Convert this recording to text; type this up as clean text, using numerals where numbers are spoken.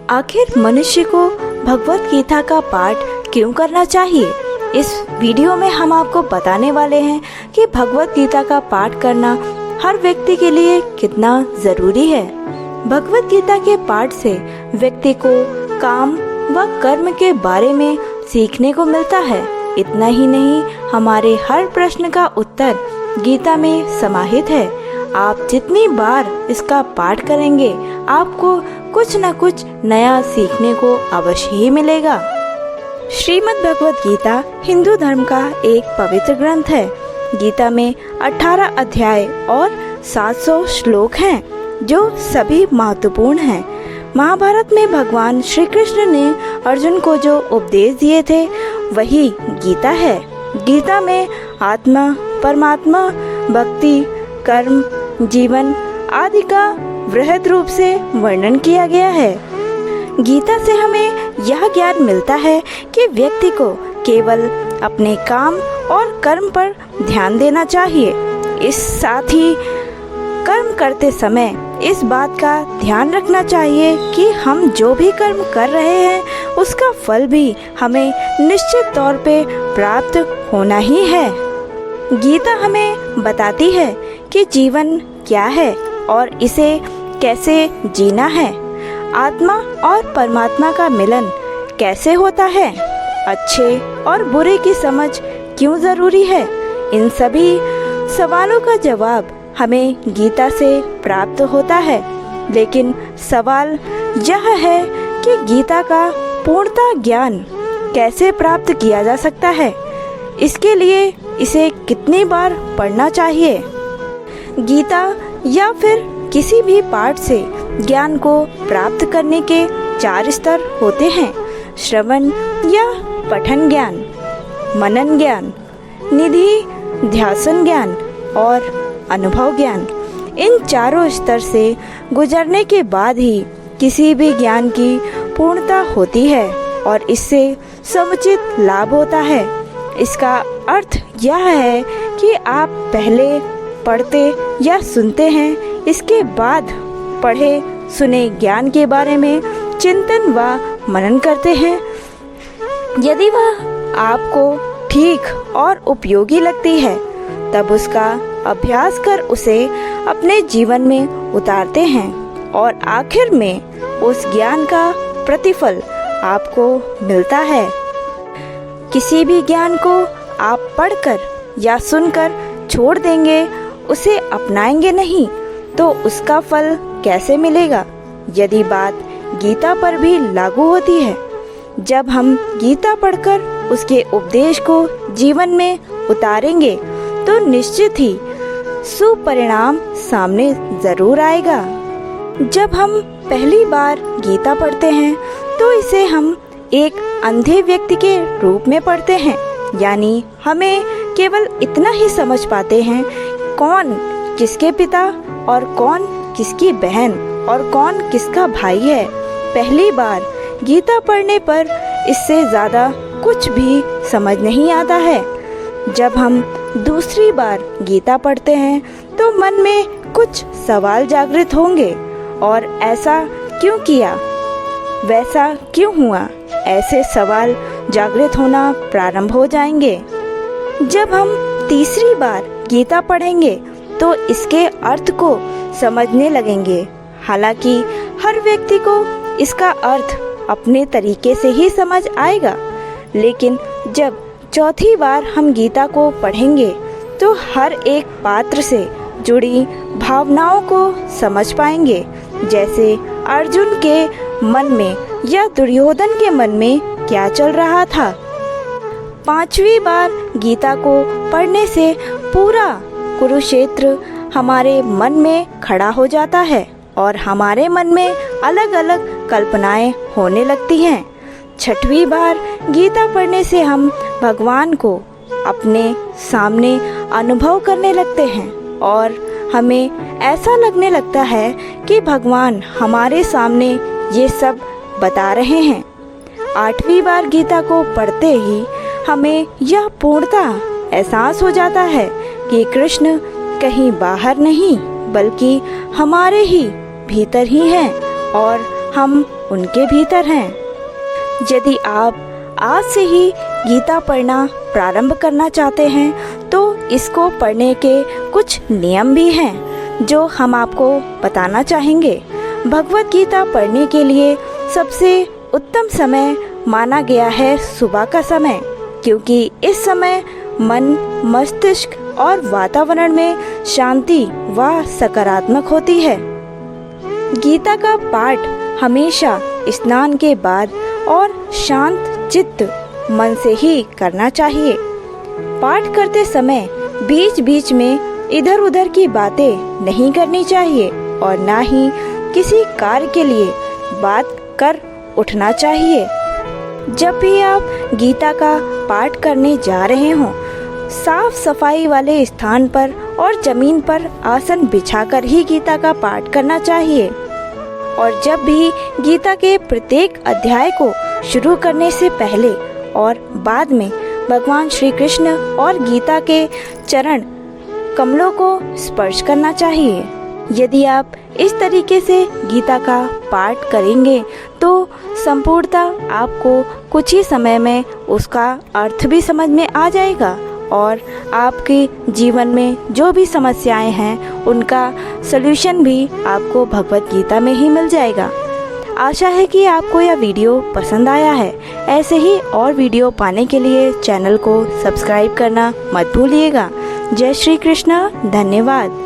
आखिर मनुष्य को भगवत गीता का पाठ क्यों करना चाहिए? इस वीडियो में हम आपको बताने वाले हैं कि भगवत गीता का पाठ करना हर व्यक्ति के लिए कितना ज़रूरी है। भगवत गीता के पाठ से व्यक्ति को काम व कर्म के बारे में सीखने को मिलता है। इतना ही नहीं, हमारे हर प्रश्न का उत्तर गीता में समाहित है। आप जितनी बार इसका पाठ करेंगे, आपको कुछ न कुछ नया सीखने को अवश्य ही मिलेगा। श्रीमद् भगवत गीता हिंदू धर्म का एक पवित्र ग्रंथ है। गीता में 18 अध्याय और 700 श्लोक हैं, जो सभी महत्वपूर्ण हैं। महाभारत में भगवान श्री कृष्ण ने अर्जुन को जो उपदेश दिए थे, वही गीता है। गीता में आत्मा, परमात्मा, भक्ति, कर्म, जीवन आदि का वृहद रूप से वर्णन किया गया है। गीता से हमें यह ज्ञान मिलता है कि व्यक्ति को केवल अपने काम और कर्म पर ध्यान देना चाहिए। इस साथ ही कर्म करते समय इस बात का ध्यान रखना चाहिए कि हम जो भी कर्म कर रहे हैं, उसका फल भी हमें निश्चित तौर पे प्राप्त होना ही है। गीता हमें बताती है कि जीवन क्या है और इसे कैसे जीना है। आत्मा और परमात्मा का मिलन कैसे होता है, अच्छे और बुरे की समझ क्यों ज़रूरी है। इन सभी सवालों का जवाब हमें गीता से प्राप्त होता है। लेकिन सवाल यह है कि गीता का पूर्णतः ज्ञान कैसे प्राप्त किया जा सकता है। इसके लिए इसे कितनी बार पढ़ना चाहिए। गीता या फिर किसी भी पाठ से ज्ञान को प्राप्त करने के 4 स्तर होते हैं: श्रवण या पठन ज्ञान, मनन ज्ञान, निधि ध्यासन ज्ञान और अनुभव ज्ञान। इन चारों स्तर से गुजरने के बाद ही किसी भी ज्ञान की पूर्णता होती है और इससे समुचित लाभ होता है। इसका अर्थ यह है कि आप पहले पढ़ते या सुनते हैं, इसके बाद पढ़े सुने ज्ञान के बारे में चिंतन व मनन करते हैं। यदि वह आपको ठीक और उपयोगी लगती है, तब उसका अभ्यास कर उसे अपने जीवन में उतारते हैं और आखिर में उस ज्ञान का प्रतिफल आपको मिलता है। किसी भी ज्ञान को आप पढ़कर या सुनकर छोड़ देंगे, उसे अपनाएंगे नहीं, तो उसका फल कैसे मिलेगा। यदि बात गीता पर भी लागू होती है, जब हम गीता पढ़कर उसके उपदेश को जीवन में उतारेंगे, तो निश्चित ही सुपरिणाम सामने जरूर आएगा। जब हम पहली बार गीता पढ़ते हैं, तो इसे हम एक अंधे व्यक्ति के रूप में पढ़ते हैं, यानी हमें केवल इतना ही समझ पाते हैं कौन किसके पिता और कौन किसकी बहन और कौन किसका भाई है। पहली बार गीता पढ़ने पर इससे ज़्यादा कुछ भी समझ नहीं आता है। जब हम दूसरी बार गीता पढ़ते हैं, तो मन में कुछ सवाल जागृत होंगे और ऐसा क्यों किया, वैसा क्यों हुआ, ऐसे सवाल जागृत होना प्रारंभ हो जाएंगे। जब हम तीसरी बार गीता पढ़ेंगे, तो इसके अर्थ को समझने लगेंगे। हालांकि हर व्यक्ति को इसका अर्थ अपने तरीके से ही समझ आएगा, लेकिन जब चौथी बार हम गीता को पढ़ेंगे, तो हर एक पात्र से जुड़ी भावनाओं को समझ पाएंगे। जैसे अर्जुन के मन में या दुर्योधन के मन में क्या चल रहा था। 5वीं बार गीता को पढ़ने से पूरा कुरुक्षेत्र हमारे मन में खड़ा हो जाता है और हमारे मन में अलग अलग कल्पनाएं होने लगती हैं। 6वीं बार गीता पढ़ने से हम भगवान को अपने सामने अनुभव करने लगते हैं और हमें ऐसा लगने लगता है कि भगवान हमारे सामने ये सब बता रहे हैं। 8वीं बार गीता को पढ़ते ही हमें यह पूर्णतः एहसास हो जाता है कि कृष्ण कहीं बाहर नहीं, बल्कि हमारे ही भीतर ही हैं और हम उनके भीतर हैं। यदि आप आज से ही गीता पढ़ना प्रारंभ करना चाहते हैं तो इसको पढ़ने के कुछ नियम भी हैं जो हम आपको बताना चाहेंगे। भगवत गीता पढ़ने के लिए सबसे उत्तम समय माना गया है सुबह का समय, क्योंकि इस समय मन, मस्तिष्क और वातावरण में शांति व सकारात्मक होती है। गीता का पाठ हमेशा स्नान के बाद और शांत चित्त मन से ही करना चाहिए। पाठ करते समय बीच बीच में इधर उधर की बातें नहीं करनी चाहिए और ना ही किसी कार्य के लिए बात कर उठना चाहिए। जब भी आप गीता का पाठ करने जा रहे हों, साफ सफाई वाले स्थान पर और जमीन पर आसन बिछाकर ही गीता का पाठ करना चाहिए। और जब भी गीता के प्रत्येक अध्याय को शुरू करने से पहले और बाद में भगवान श्री कृष्ण और गीता के चरण कमलों को स्पर्श करना चाहिए। यदि आप इस तरीके से गीता का पाठ करेंगे तो संपूर्णतः आपको कुछ ही समय में उसका अर्थ भी समझ में आ जाएगा और आपके जीवन में जो भी समस्याएं हैं उनका सलूशन भी आपको भगवत गीता में ही मिल जाएगा। आशा है कि आपको यह वीडियो पसंद आया है। ऐसे ही और वीडियो पाने के लिए चैनल को सब्सक्राइब करना मत भूलिएगा। जय श्री कृष्ण। धन्यवाद।